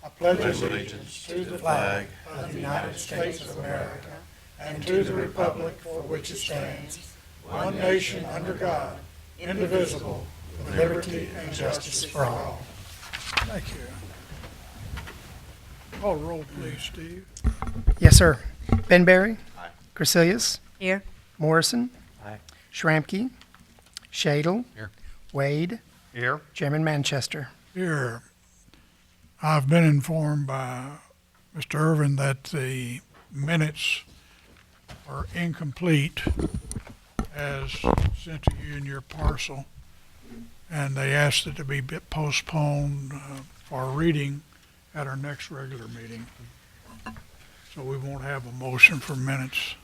I pledge allegiance to the flag of the United States of America and to the republic for which it stands, one nation under God, indivisible, with liberty and justice for all. Thank you. Call roll, please, Steve. Yes, sir. Benberry. Aye. Grisilius. Here. Morrison. Aye. Schramke. Shadle. Here. Wade. Here. Chairman Manchester. Here, I've been informed by Mr. Irvin that the minutes are incomplete as sent to you in your parcel, and they asked it to be postponed for reading at our next regular meeting. So we won't have a motion for minutes.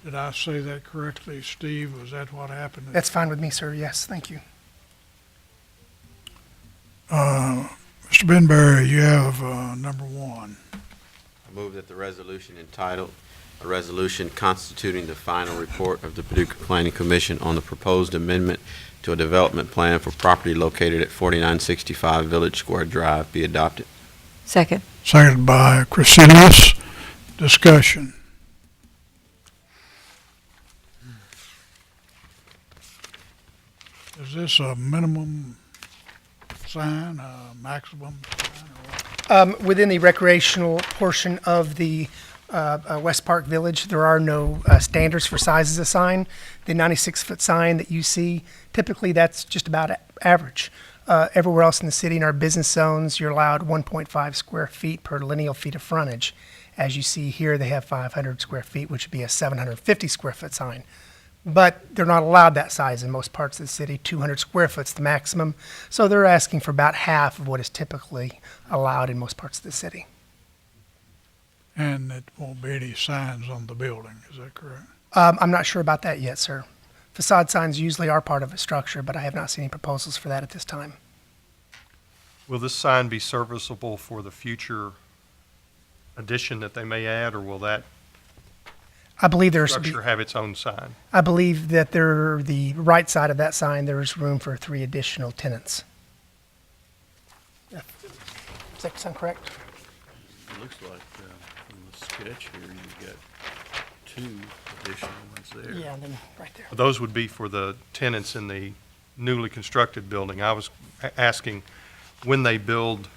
Did I say that correctly, Steve? Was that what happened? That's fine with me, sir. Yes, thank you. Mr. Benberry, you have number one. I move that the resolution entitled, "A Resolution Constituting the Final Report of the Paducah Planning Commission on the Proposed Amendment to a Development Plan for Property Located at 4965 Village Square Drive" be adopted. Second. Seconded by Crescentius. Discussion. Is this a minimum sign, a maximum sign, or what? Within the recreational portion of the West Park Village, there are no standards for sizes of sign. The 96-foot sign that you see, typically that's just about average. Everywhere else in the city, in our business zones, you're allowed 1.5 square feet per lineal feet of frontage. As you see here, they have 500 square feet, which would be a 750 square foot sign. But they're not allowed that size in most parts of the city. 200 square foot's the maximum. So they're asking for about half of what is typically allowed in most parts of the city. And it won't be any signs on the building, is that correct? I'm not sure about that yet, sir. Facade signs usually are part of a structure, but I have not seen any proposals for that at this time. Will this sign be serviceable for the future addition that they may add, or will that I believe structure have its own sign? I believe that the right side of that sign, there is room for 3 additional tenants. Does that sound correct? It looks like from the sketch here, you get 2 additional ones there. Yeah, and then right there. Those would be for the tenants in the newly constructed building. I was asking when they build,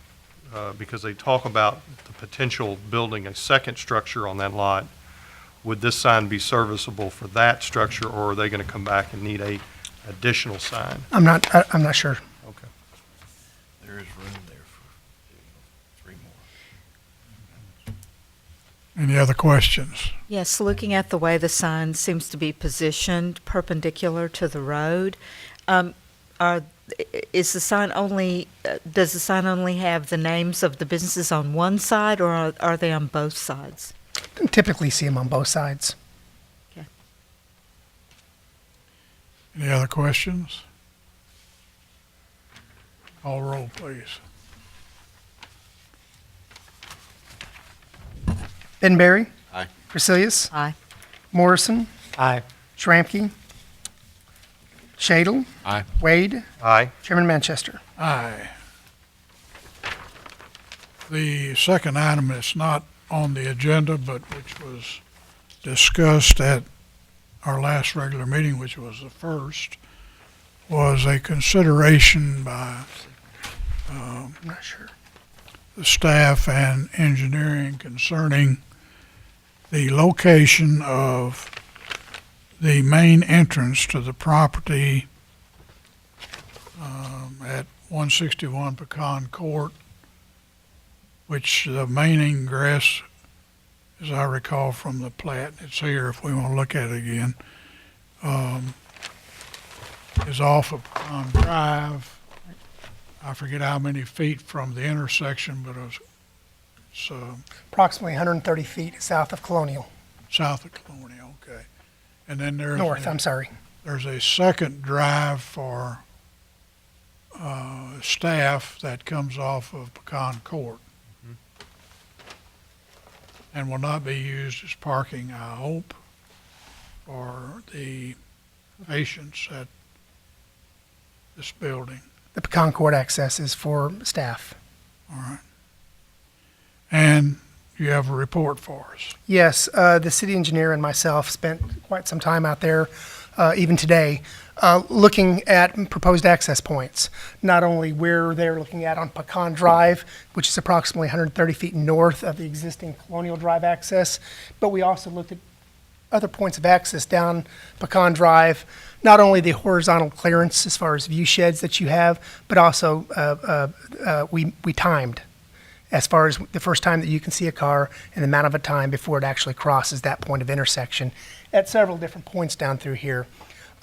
because they talk about the potential building a second structure on that lot. Would this sign be serviceable for that structure, or are they going to come back and need a additional sign? I'm not sure. Okay. There is room there for 3 more. Any other questions? Yes, looking at the way the sign seems to be positioned perpendicular to the road, does the sign only have the names of the businesses on one side, or are they on both sides? Typically see them on both sides. Okay. Any other questions? Call roll, please. Benberry. Aye. Grisilius. Aye. Morrison. Aye. Schramke. Shadle. Aye. Wade. Aye. Chairman Manchester. Aye. The second item is not on the agenda, but which was discussed at our last regular meeting, which was the first, was a consideration by I'm not sure. the staff and engineering concerning the location of the main entrance to the property at 161 Pecan Court, which the main ingress, as I recall from the plat, it's here if we want to look at it again, is off of Pecan Drive. I forget how many feet from the intersection, but it's Approximately 130 feet south of Colonial. south of Colonial, okay. And then North, I'm sorry. there's a second drive for staff that comes off of Pecan Court. And will not be used as parking, I hope, for the patients at this building. The Pecan Court access is for staff. All right. And you have a report for us. Yes, the city engineer and myself spent quite some time out there, even today, looking at proposed access points. Not only where they're looking at on Pecan Drive, which is approximately 130 feet north of the existing Colonial Drive access, but we also looked at other points of access down Pecan Drive, not only the horizontal clearance as far as view sheds that you have, but also we timed as far as the first time that you can see a car and the amount of a time before it actually crosses that point of intersection at several different points down through here.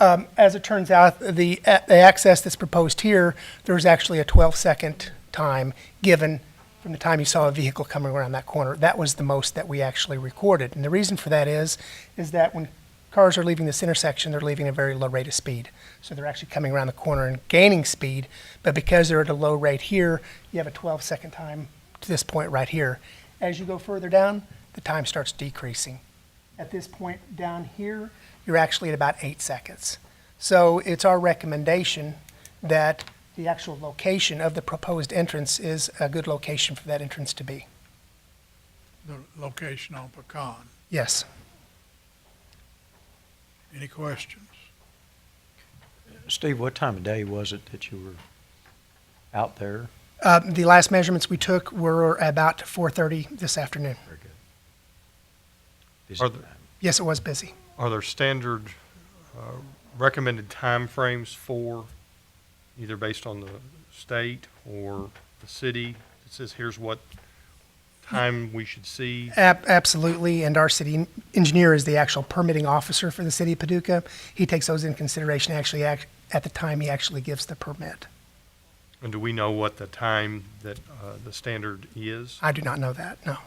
As it turns out, the access that's proposed here, there's actually a 12-second time given from the time you saw a vehicle coming around that corner. That was the most that we actually recorded. And the reason for that is that when cars are leaving this intersection, they're leaving at a very low rate of speed. So they're actually coming around the corner and gaining speed, but because they're at a low rate here, you have a 12-second time to this point right here. As you go further down, the time starts decreasing. At this point down here, you're actually at about 8 seconds. So it's our recommendation that the actual location of the proposed entrance is a good location for that entrance to be. The location on Pecan. Yes. Any questions? Steve, what time of day was it that you were out there? The last measurements we took were about 4:30 this afternoon. Very good. Busy Are there- time. Yes, it was busy. Are there standard recommended timeframes for, either based on the state or the city? It says here's what time we should see. Absolutely, and our city engineer is the actual permitting officer for the city of Paducah. He takes those in consideration actually at the time he actually gives the permit. And do we know what the time that the standard is? I do not know that, no.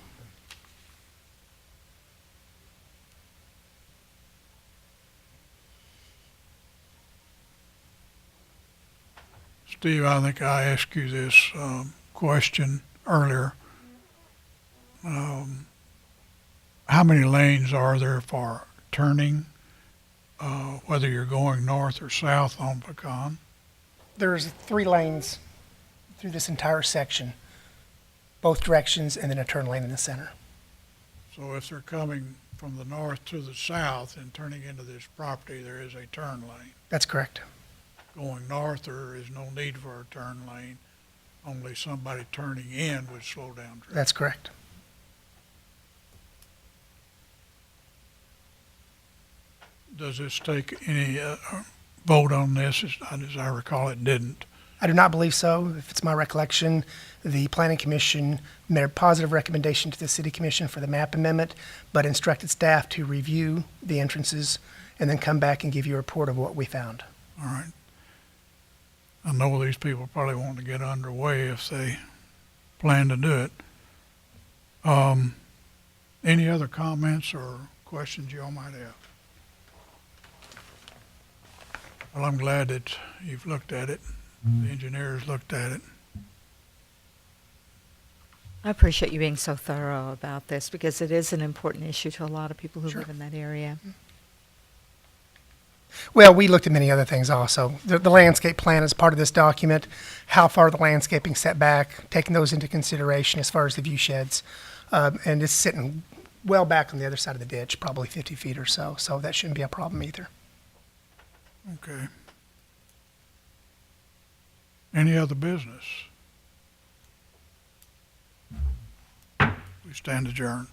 Steve, I think I asked you this question earlier. How many lanes are there for turning, whether you're going north or south on Pecan? There's 3 lanes through this entire section, both directions, and then a turn lane in the center. So if they're coming from the north to the south and turning into this property, there is a turn lane. That's correct. Going north, there is no need for a turn lane. Only somebody turning in would slow down traffic. That's correct. Does this take any vote on this? As I recall, it didn't. I do not believe so. If it's my recollection, the Planning Commission made a positive recommendation to the City Commission for the map amendment, but instructed staff to review the entrances and then come back and give you a report of what we found. All right. I know these people probably want to get underway if they plan to do it. Any other comments or questions y'all might have? Well, I'm glad that you've looked at it. The engineers looked at it. I appreciate you being so thorough about this because it is an important issue to a lot of people who Sure. live in that area. Well, we looked at many other things also. The landscape plan is part of this document, how far the landscaping set back, taking those into consideration as far as the view sheds. And it's sitting well back on the other side of the ditch, probably 50 feet or so, so that shouldn't be a problem either. Okay. Any other business? We stand adjourned.